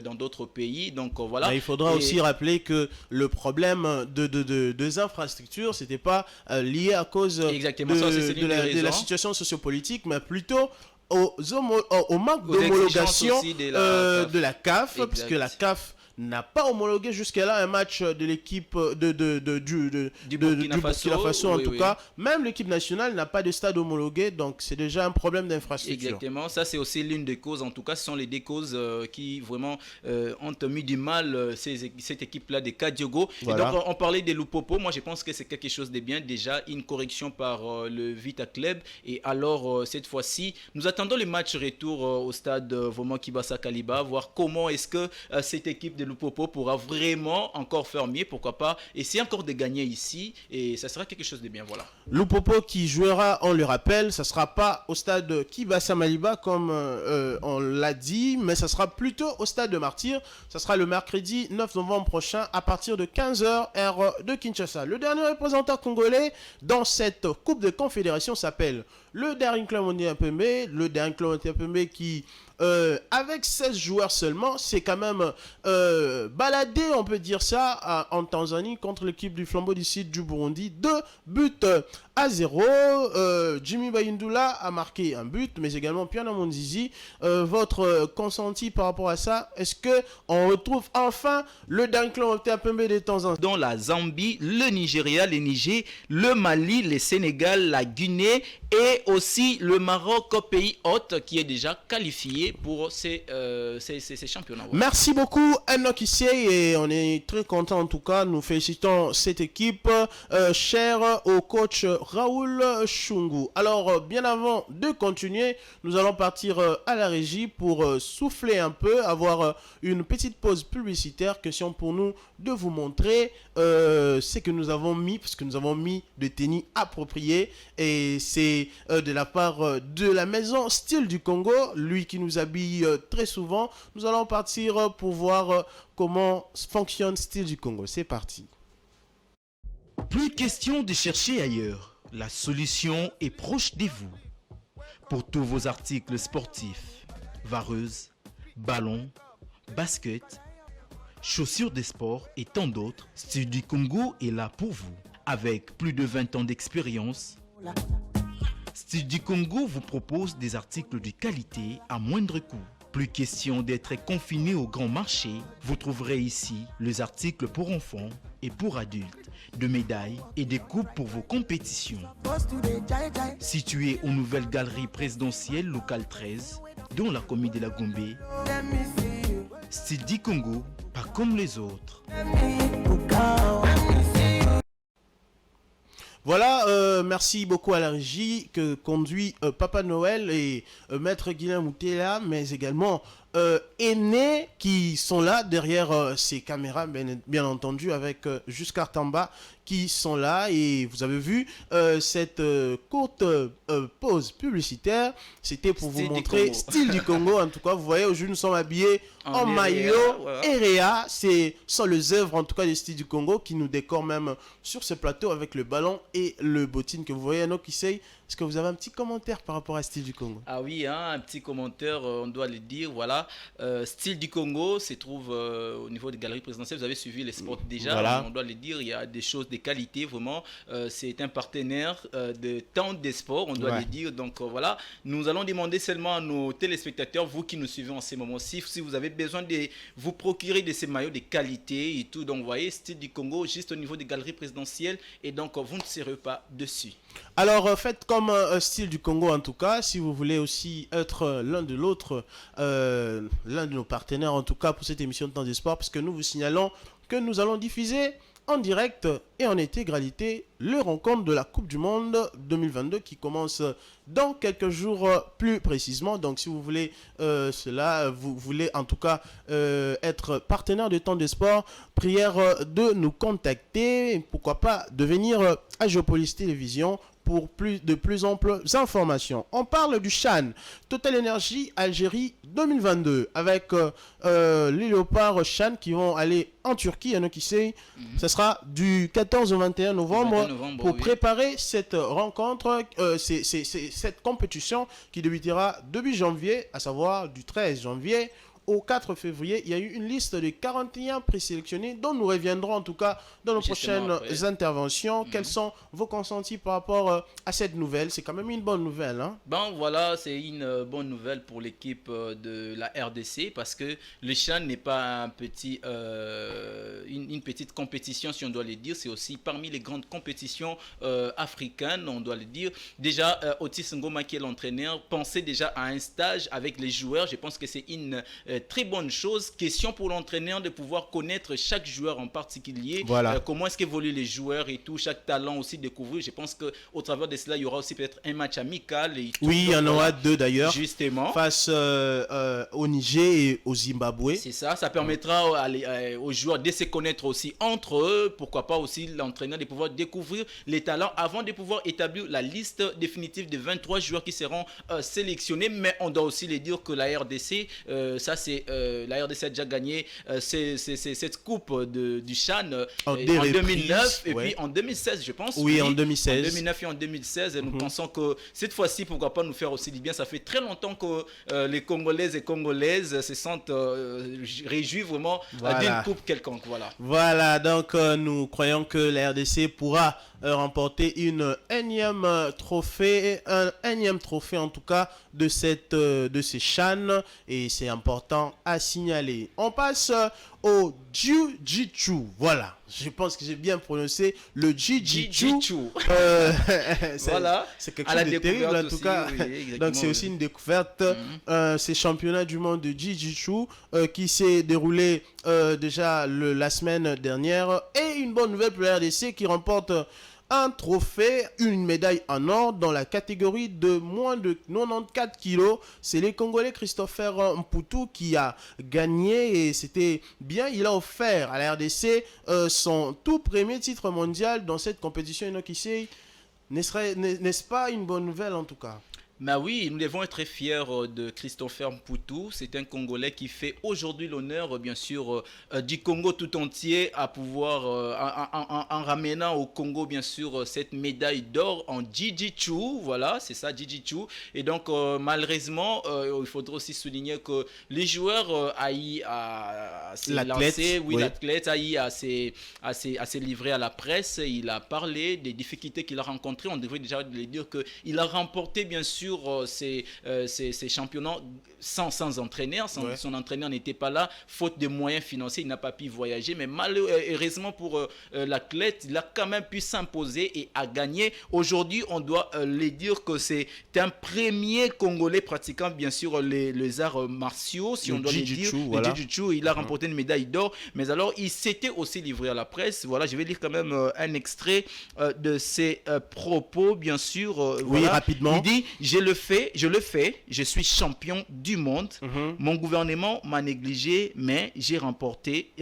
Speaker 2: dans d'autres pays. Donc voilà.
Speaker 1: Mais il faudra aussi rappeler que le problème des infrastructures, c'était pas lié à cause de la situation sociopolitique, mais plutôt au manque d'homologation de la CAF, parce que la CAF n'a pas homologué jusqu'à là un match de l'équipe du Burkina Faso, en tout cas. Même l'équipe nationale n'a pas de stade homologué, donc c'est déjà un problème d'infrastructure.
Speaker 2: Exactement, ça c'est aussi l'une des causes, en tout cas ce sont les deux causes qui vraiment ont mis du mal cette équipe-là de Kadiogo. Voilà. Et donc on parlait de Lupopo, moi je pense que c'est quelque chose de bien, déjà une correction par le Vita Club, et alors cette fois-ci, nous attendons le match retour au stade vraiment Kibasa Kaliba, voir comment est-ce que cette équipe de Lupopo pourra vraiment encore faire mieux, pourquoi pas essayer encore de gagner ici, et ça sera quelque chose de bien, voilà.
Speaker 1: Lupopo qui jouera, on le rappelle, ça sera pas au stade Kibasa Maliba comme on l'a dit, mais ça sera plutôt au stade de Martyr. Ça sera le mercredi 9 novembre prochain à partir de 15h heure de Kinshasa. Le dernier représentant congolais dans cette Coupe de Confédération s'appelle le Daring Club Mondial Pembe. Le Daring Club Mondial Pembe qui avec 16 joueurs seulement, c'est quand même baladé, on peut dire ça, en Tanzanie contre l'équipe du Flambeau du Sud du Burundi. 2-0. Jimmy Bayindula a marqué un but, mais également Piana Monzizi. Votre consenti par rapport à ça, est-ce qu'on retrouve enfin le Daring Club Mondial Pembe de temps en temps?
Speaker 2: Dans la Zambie, le Nigeria, le Niger, le Mali, le Sénégal, la Guinée et aussi le Maroc, pays hôte qui est déjà qualifié pour ces championnats. Voilà.
Speaker 1: Merci beaucoup Enoch Issei, et on est très content en tout cas. Nous félicitons cette équipe chère au coach Raoul Chungu. Alors bien avant de continuer, nous allons partir à la régie pour souffler un peu, avoir une petite pause publicitaire, question pour nous de vous montrer ce que nous avons mis, parce que nous avons mis des tennis appropriés, et c'est de la part de la maison Style du Congo, lui qui nous habille très souvent. Nous allons partir pour voir comment fonctionne Style du Congo. C'est parti.
Speaker 4: Plus question de chercher ailleurs. La solution est proche de vous. Pour tous vos articles sportifs, vareuses, ballons, baskets, chaussures de sport et tant d'autres, Style du Congo est là pour vous. Avec plus de 20 ans d'expérience, Style du Congo vous propose des articles de qualité à moindre coût. Plus question d'être confiné au grand marché, vous trouverez ici les articles pour enfants et pour adultes, de médailles et des coupes pour vos compétitions. Situé aux nouvelles galeries présidentielles local 13, dont la commune de la Gombe, Style du Congo, pas comme les autres.
Speaker 1: Voilà, merci beaucoup à la régie que conduit Papa Noël et Maître Guilain Moutela, mais également Aînés qui sont là derrière ces caméras, bien entendu, avec Jusqu'à Tamba qui sont là. Et vous avez vu cette courte pause publicitaire, c'était pour vous montrer Style du Congo. En tout cas, vous voyez, aujourd'hui nous sommes habillés en maillot Erea. C'est sans les œuvres en tout cas de Style du Congo qui nous décore même sur ce plateau avec le ballon et le bottine que vous voyez. Enoch Issei, est-ce que vous avez un petit commentaire par rapport à Style du Congo?
Speaker 2: Ah oui, hein, un petit commentaire, on doit le dire, voilà. Style du Congo se trouve au niveau des galeries présidentielles. Vous avez suivi les spots déjà, voilà. On doit le dire, il y a des choses de qualité, vraiment. C'est un partenaire de tant de sports, on doit le dire. Donc voilà, nous allons demander seulement à nos téléspectateurs, vous qui nous suivez en ces moments-ci, si vous avez besoin de vous procurer de ces maillots de qualité et tout. Donc vous voyez, Style du Congo, juste au niveau des galeries présidentielles, et donc vous ne serez pas dessus.
Speaker 1: Alors faites comme Style du Congo en tout cas, si vous voulez aussi être l'un de l'autre, l'un de nos partenaires en tout cas pour cette émission de Temps de Sport, parce que nous vous signalons que nous allons diffuser en direct et en intégralité les rencontres de la Coupe du Monde 2022 qui commence dans quelques jours plus précisément. Donc si vous voulez vous voulez en tout cas être partenaire de Temps de Sport, prière de nous contacter et pourquoi pas de venir à Géopolis Télévision pour de plus amples informations. On parle du CHAN, Total Energy Algérie 2022, avec les Léopards CHAN qui vont aller en Turquie, il y en a qui sait, ce sera du 14 au 21 novembre pour préparer cette rencontre, cette compétition qui débutera début janvier, à savoir du 13 janvier au 4 février. Il y a eu une liste de 41 présélectionnés dont nous reviendrons en tout cas dans nos prochaines interventions. Quels sont vos consentis par rapport à cette nouvelle? C'est quand même une bonne nouvelle. Hein?
Speaker 2: Bon, voilà, c'est une bonne nouvelle pour l'équipe de la RDC parce que le CHAN n'est pas une petite compétition, si on doit le dire. C'est aussi parmi les grandes compétitions africaines, on doit le dire. Déjà, Otis Ngoma, qui est l'entraîneur, pensait déjà à un stage avec les joueurs. Je pense que c'est une très bonne chose. Question pour l'entraîneur de pouvoir connaître chaque joueur en particulier.
Speaker 1: Voilà.
Speaker 2: Comment est-ce qu'évoluent les joueurs et tout, chaque talent aussi découvrir. Je pense qu'au travers de cela, il y aura aussi peut-être un match amical. Et tout.
Speaker 1: Oui, il y en aura deux d'ailleurs.
Speaker 2: Justement.
Speaker 1: Face au Niger et au Zimbabwe.
Speaker 2: C'est ça. Ça permettra aux joueurs de se connaître aussi entre eux. Pourquoi pas aussi l'entraîneur de pouvoir découvrir les talents avant de pouvoir établir la liste définitive des 23 joueurs qui seront sélectionnés. Mais on doit aussi les dire que la RDC, la RDC a déjà gagné cette coupe du CHAN en 2009 et puis en 2016 je pense.
Speaker 1: Oui, en 2016.
Speaker 2: En 2009 et en 2016 et nous pensons que cette fois-ci pourquoi pas nous faire aussi du bien. Ça fait très longtemps que les Congolaises et Congolaises se sentent réjouis vraiment d'une coupe quelconque. Voilà,
Speaker 1: donc nous croyons que la RDC pourra remporter un énième trophée en tout cas de ces CHAN et c'est important à signaler. On passe au Jiu-Jitsu. Voilà, je pense que j'ai bien prononcé le Jiu-Jitsu.
Speaker 2: Voilà,
Speaker 1: c'est quelque chose de terrible en tout cas.
Speaker 2: Oui,
Speaker 1: donc c'est aussi une découverte. Ces championnats du monde de Jiu-Jitsu qui s'est déroulé déjà la semaine dernière et une bonne nouvelle pour la RDC qui remporte un trophée, une médaille en or dans la catégorie de moins de 94 kilos. C'est les Congolais Christopher Mputu qui a gagné et c'était bien. Il a offert à la RDC son tout premier titre mondial dans cette compétition. N'est-ce pas une bonne nouvelle en tout cas?
Speaker 2: Bah oui, nous devons être très fiers de Christopher Mputu. C'est un Congolais qui fait aujourd'hui l'honneur, bien sûr, du Congo tout entier à pouvoir, en ramenant au Congo, bien sûr, cette médaille d'or en Jiu-Jitsu. Voilà, c'est ça, Jiu-Jitsu. Et donc, malheureusement, il faudra aussi souligner que les joueurs haïs à se lancer. Oui, l'athlète haïs à se livrer à la presse. Il a parlé des difficultés qu'il a rencontrées. On devrait déjà lui dire qu'il a remporté, bien sûr, ces championnats sans entraîneur. Son entraîneur n'était pas là, faute de moyens financiers, il n'a pas pu voyager. Mais malheureusement pour l'athlète, il a quand même pu s'imposer et a gagné. Aujourd'hui, on doit les dire que c'est un premier Congolais pratiquant bien sûr les arts martiaux, si on doit les dire. Le Jiu-Jitsu, il a remporté une médaille d'or. Mais alors, il s'était aussi livré à la presse. Voilà, je vais lire quand même un extrait de ses propos, bien sûr.
Speaker 1: Oui, voilà. Rapidement.
Speaker 2: Il dit: je le fais, je suis champion du monde. Mon gouvernement m'a négligé, mais j'ai porté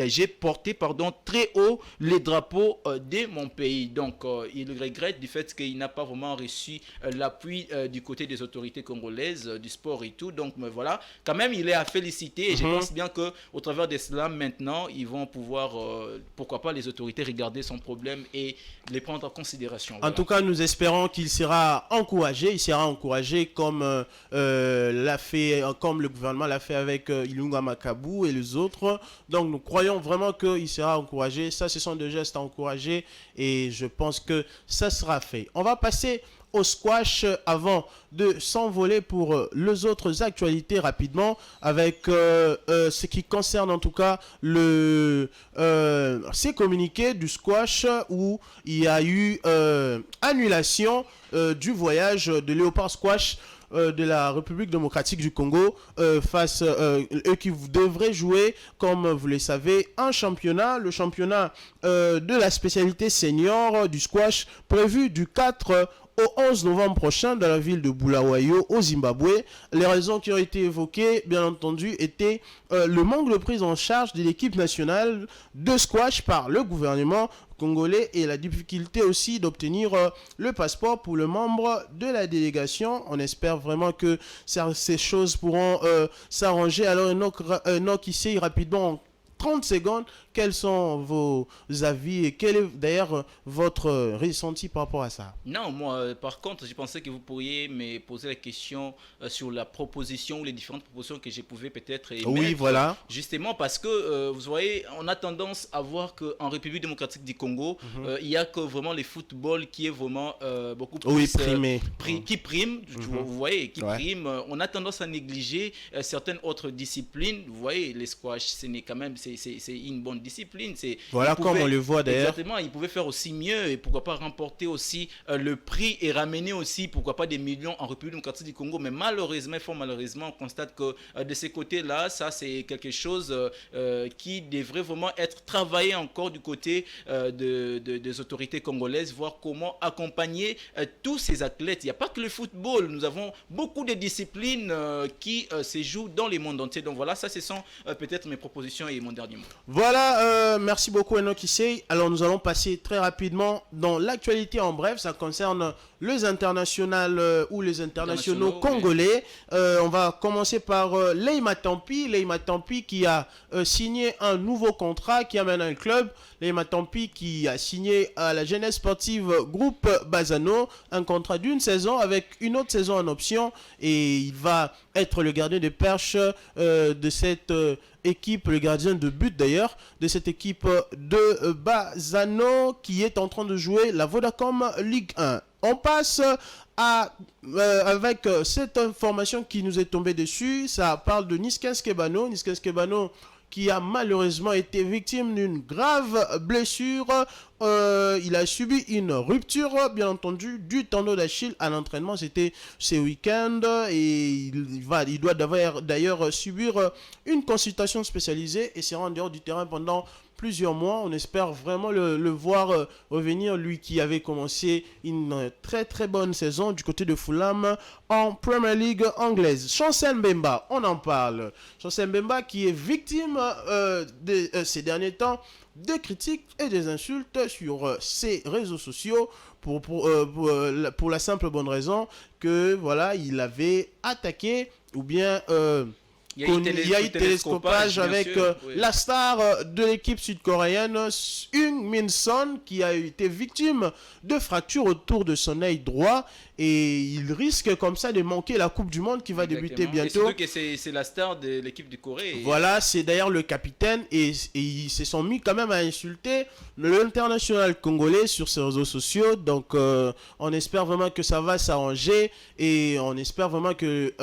Speaker 2: très haut les drapeaux de mon pays. Donc, il regrette du fait qu'il n'a pas vraiment reçu l'appui du côté des autorités congolaises, du sport et tout. Donc, voilà, quand même, il est à féliciter et je pense bien qu'au travers de cela, maintenant, ils vont pouvoir, pourquoi pas, les autorités regarder son problème et les prendre en considération.
Speaker 1: En tout cas, nous espérons qu'il sera encouragé. Il sera encouragé comme le gouvernement l'a fait avec Ilunga Makabu et les autres. Donc nous croyons vraiment qu'il sera encouragé. Ça, ce sont des gestes à encourager et je pense que ça sera fait. On va passer au squash avant de s'envoler pour les autres actualités rapidement avec ce qui concerne en tout cas ces communiqués du squash où il y a eu annulation du voyage de Léopard Squash de la République démocratique du Congo face eux qui devraient jouer, comme vous le savez, un championnat, le championnat de la spécialité senior du squash prévu du 4 au 11 novembre prochain dans la ville de Bulawayo au Zimbabwe. Les raisons qui ont été évoquées, bien entendu, étaient le manque de prise en charge de l'équipe nationale de squash par le gouvernement congolais et la difficulté aussi d'obtenir le passeport pour le membre de la délégation. On espère vraiment que ces choses pourront s'arranger. Alors, Enoch ici, rapidement, en 30 secondes, quels sont vos avis et quel est d'ailleurs votre ressenti par rapport à ça?
Speaker 2: Non, moi, par contre, je pensais que vous pourriez me poser la question sur la proposition ou les différentes propositions que je pouvais peut-être émettre.
Speaker 1: Oui, voilà.
Speaker 2: Justement parce que, vous voyez, on a tendance à voir qu'en République démocratique du Congo, il n'y a que vraiment le football qui est vraiment beaucoup plus...
Speaker 1: primé.
Speaker 2: Qui prime, vous voyez, qui prime. On a tendance à négliger certaines autres disciplines. Vous voyez, les squash, c'est quand même c'est une bonne discipline.
Speaker 1: Voilà comme on le voit d'ailleurs.
Speaker 2: Exactement, ils pouvaient faire aussi mieux et pourquoi pas remporter aussi le prix et ramener aussi, pourquoi pas des millions en République démocratique du Congo. Mais malheureusement, on constate que de ces côtés-là, ça c'est quelque chose qui devrait vraiment être travaillé encore du côté des autorités congolaises, voir comment accompagner tous ces athlètes. Il n'y a pas que le football, nous avons beaucoup de disciplines qui se jouent dans le monde entier. Donc voilà, ça ce sont peut-être mes propositions et mon dernier mot.
Speaker 1: Voilà, merci beaucoup Enoch Issei. Alors nous allons passer très rapidement dans l'actualité en bref. Ça concerne les internationaux ou les internationaux congolais. Oui. On va commencer par Leima Tampi. Leima Tampi qui a signé un nouveau contrat qui amène un club. Leima Tampi qui a signé à la jeunesse sportive groupe Bazano un contrat d'une saison avec une autre saison en option. Et il va être le gardien de perche de cette équipe, le gardien de but d'ailleurs, de cette équipe de Bazano qui est en train de jouer la Vodacom Ligue 1. On passe avec cette information qui nous est tombée dessus. Ça parle de Niskens Kebano. Niskens Kebano qui a malheureusement été victime d'une grave blessure. Il a subi une rupture, bien entendu, du tendon d'Achille à l'entraînement. C'était ce week-end et il doit d'ailleurs subir une consultation spécialisée et sera en dehors du terrain pendant plusieurs mois. On espère vraiment le voir revenir, lui qui avait commencé une très très bonne saison du côté de Fulham en Premier League anglaise. Chancel Mbemba, on en parle. Chancel Mbemba qui est victime ces derniers temps de critiques et des insultes sur ses réseaux sociaux pour la simple bonne raison que voilà, il avait attaqué ou bien il y a eu télescopage avec la star de l'équipe sud-coréenne Heung-min Son qui a été victime de fractures autour de son œil droit et il risque comme ça de manquer la Coupe du Monde qui va débuter bientôt. Et
Speaker 2: surtout que c'est la star de l'équipe de Corée.
Speaker 1: Voilà, c'est d'ailleurs le capitaine et ils se sont mis quand même à insulter l'international congolais sur ses réseaux sociaux. Donc on espère vraiment que ça va s'arranger et on espère vraiment que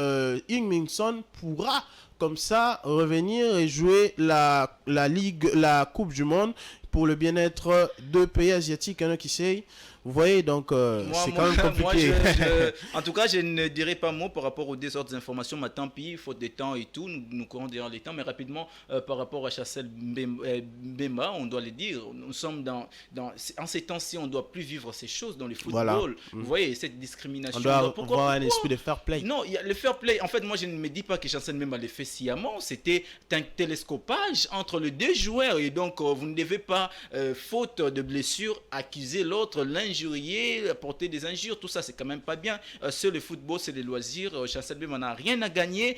Speaker 1: Heung-min Son pourra comme ça revenir et jouer la Coupe du Monde pour le bien-être de pays asiatiques, hein, qui sait. Vous voyez, donc c'est quand même compliqué.
Speaker 2: En tout cas, je ne dirai pas mot par rapport aux deux autres informations, mais tant pis, faute de temps et tout, nous courons derrière les temps. Mais rapidement, par rapport à Chancel Mbemba, on doit le dire, nous sommes en ces temps-ci, on ne doit plus vivre ces choses dans le football. Voilà. Vous voyez, cette discrimination.
Speaker 1: On doit avoir un esprit de fair play.
Speaker 2: Non, il y a le fair play. En fait, moi, je ne me dis pas que Chancel Mbemba le fait sciemment. C'était un télescopage entre les deux joueurs. Et donc, vous ne devez pas, faute de blessure, accuser l'autre, injurier, apporter des injures, tout ça c'est quand même pas bien. C'est le football, c'est les loisirs. Chancel Mbemba n'a rien à gagner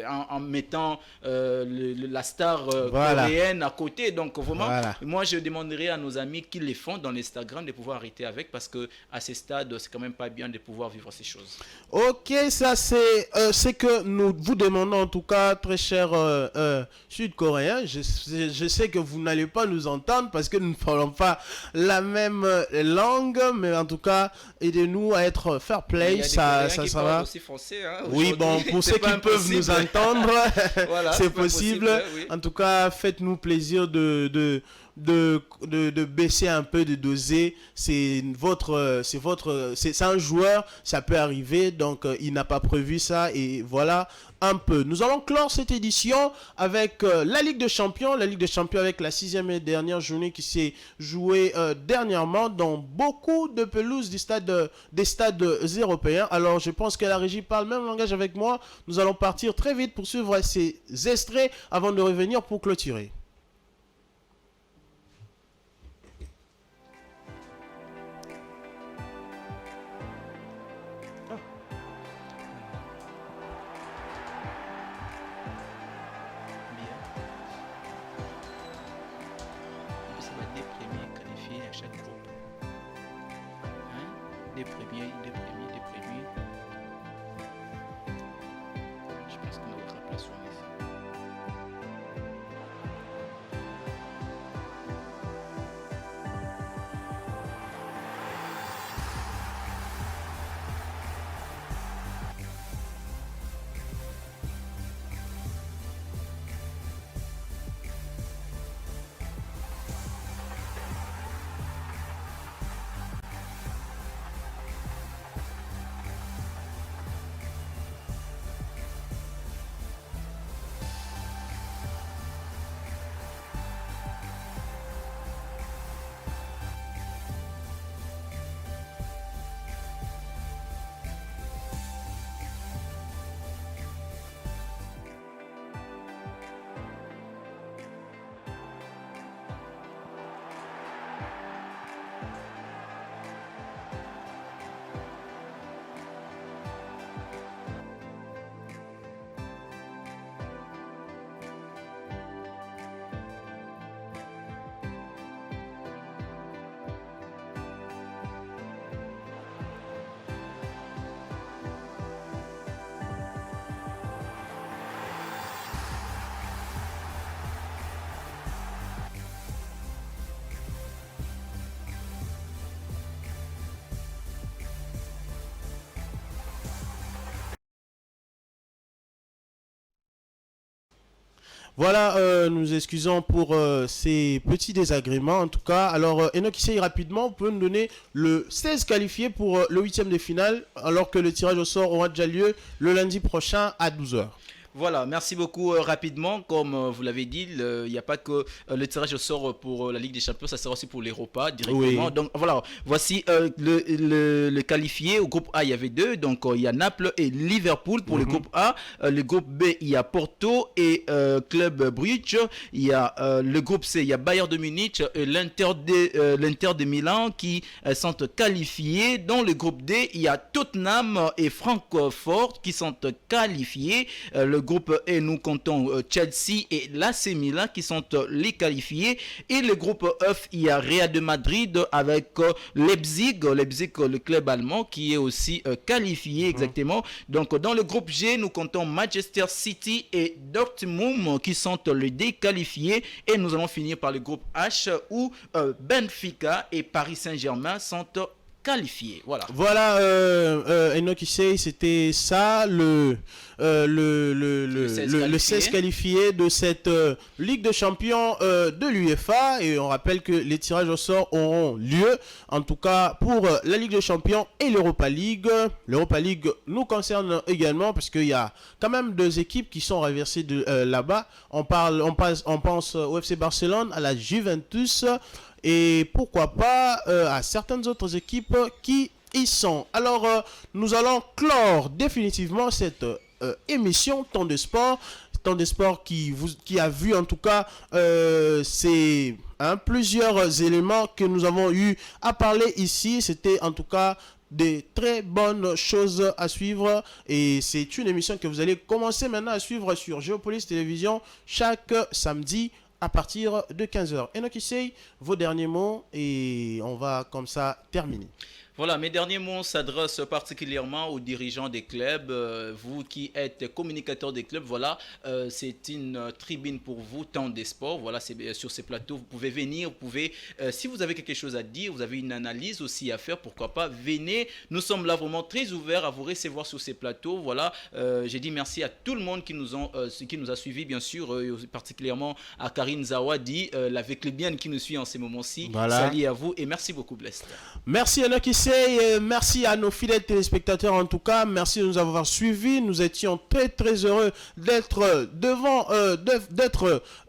Speaker 2: en mettant la star coréenne à côté. Donc vraiment, moi je demanderais à nos amis qui les font dans l'Instagram de pouvoir arrêter avec parce que à ce stade c'est quand même pas bien de pouvoir vivre ces choses.
Speaker 1: Ok, ça c'est ce que nous vous demandons en tout cas, très cher Sud-Coréens. Je sais que vous n'allez pas nous entendre parce que nous ne parlons pas la même langue, mais en tout cas, aidez-nous à être fair play, ça va.
Speaker 2: Aussi français, hein,
Speaker 1: oui, bon, pour ceux qui peuvent nous entendre, voilà, c'est possible. Oui. En tout cas, faites-nous plaisir de de baisser un peu, de doser. C'est un joueur, ça peut arriver, donc il n'a pas prévu ça et voilà un peu. Nous allons clore cette édition avec la Ligue des Champions, avec la 6e et dernière journée qui s'est jouée dernièrement dans beaucoup de pelouses des stades européens. Alors je pense que la régie parle le même langage avec moi. Nous allons partir très vite pour suivre ces extraits avant de revenir pour clôturer.
Speaker 2: Des premiers. Je pense que nous remplaçons ici.
Speaker 1: Voilà, nous excusons pour ces petits désagréments en tout cas. Alors, Enoch Issei, rapidement, vous pouvez nous donner le 16 qualifié pour le 8e de finale, alors que le tirage au sort aura déjà lieu le lundi prochain à 12h.
Speaker 2: Voilà, merci beaucoup. Rapidement, comme vous l'avez dit, il n'y a pas que le tirage au sort pour la Ligue des Champions, ça sera aussi pour l'Europa directement.
Speaker 1: Oui.
Speaker 2: Donc voilà, voici le qualifié. Au groupe A, il y avait deux. Donc il y a Naples et Liverpool pour le groupe A. Le groupe B, il y a Porto et Club Brugge. Il y a le groupe C, il y a Bayern de Munich et l'Inter de Milan qui sont qualifiés. Dans le groupe D, il y a Tottenham et Francfort qui sont qualifiés. Le groupe E, nous comptons Chelsea et l'AC Milan qui sont les qualifiés. Et le groupe F, il y a Real de Madrid avec Leipzig, le club allemand qui est aussi qualifié exactement. Donc dans le groupe G, nous comptons Manchester City et Dortmund qui sont les déqualifiés. Et nous allons finir par le groupe H où Benfica et Paris Saint-Germain sont qualifiés.
Speaker 1: Voilà, Enoch Issei, c'était ça le 16 qualifié de cette Ligue de Champions de l'UEFA. Et on rappelle que les tirages au sort auront lieu, en tout cas pour la Ligue des Champions et l'Europa League. L'Europa League nous concerne également parce qu'il y a quand même deux équipes qui sont reversées là-bas. On pense au FC Barcelone, à la Juventus et pourquoi pas à certaines autres équipes qui y sont. Alors, nous allons clore définitivement cette émission Temps de Sport. Temps de Sport qui a vu en tout cas plusieurs éléments que nous avons eu à parler ici. C'était en tout cas des très bonnes choses à suivre et c'est une émission que vous allez commencer maintenant à suivre sur Géopolis Télévision chaque samedi à partir de 15h. Enoch Issei, vos derniers mots et on va comme ça terminer.
Speaker 2: Voilà, mes derniers mots s'adressent particulièrement aux dirigeants des clubs. Vous qui êtes communicateurs des clubs, voilà, c'est une tribune pour vous, Temps des Sports. Voilà, c'est sur ces plateaux, vous pouvez venir, vous pouvez, si vous avez quelque chose à dire, vous avez une analyse aussi à faire, pourquoi pas, venez. Nous sommes là vraiment très ouverts à vous recevoir sur ces plateaux. Voilà, j'ai dit merci à tout le monde qui nous a suivis, bien sûr, particulièrement à Karine Zawadi, la Véclébienne qui nous suit en ces moments-ci.
Speaker 1: Voilà.
Speaker 2: Salut à vous et merci beaucoup, Blest.
Speaker 1: Merci à Nokissé, merci à nos fidèles téléspectateurs en tout cas, merci de nous avoir suivis. Nous étions très très heureux d'être devant,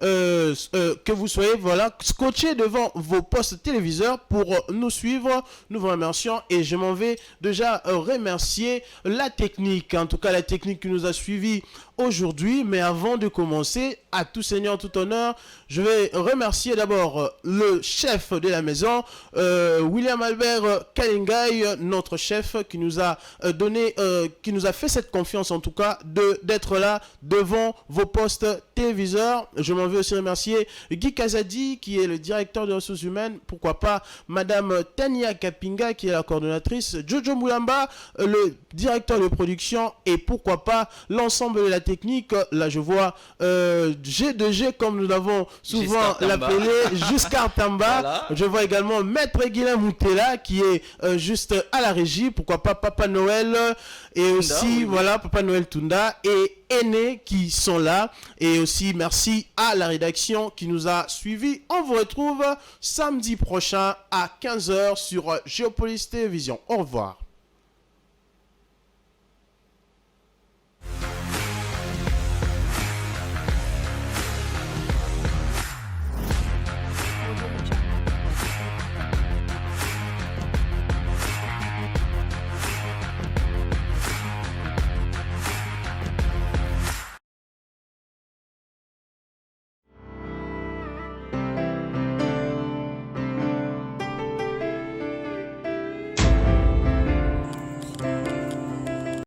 Speaker 1: que vous soyez voilà scotchés devant vos postes téléviseurs pour nous suivre. Nous vous remercions et je m'en vais déjà remercier la technique, en tout cas la technique qui nous a suivis aujourd'hui. Mais avant de commencer, à tout seigneur, tout honneur, je vais remercier d'abord le chef de la maison, William Albert Kalingay, notre chef qui nous a donné, qui nous a fait cette confiance en tout cas d'être là devant vos postes téléviseurs. Je m'en vais aussi remercier Guy Kazadi qui est le directeur des ressources humaines, pourquoi pas Madame Tania Kapinga qui est la coordonnatrice, Jojo Moulamba, le directeur de production et pourquoi pas l'ensemble de la technique. Là je vois G2G comme nous l'avons souvent l'appelé, Jusqu'à Tamba. Voilà. Je vois également Maître Guilhem Moutela qui est juste à la régie, pourquoi pas Papa Noël et Tunda, aussi oui. Voilà Papa Noël Tunda et Aîné qui sont là, et aussi merci à la rédaction qui nous a suivis. On vous retrouve samedi prochain à 15h sur Géopolis Télévision. Au revoir.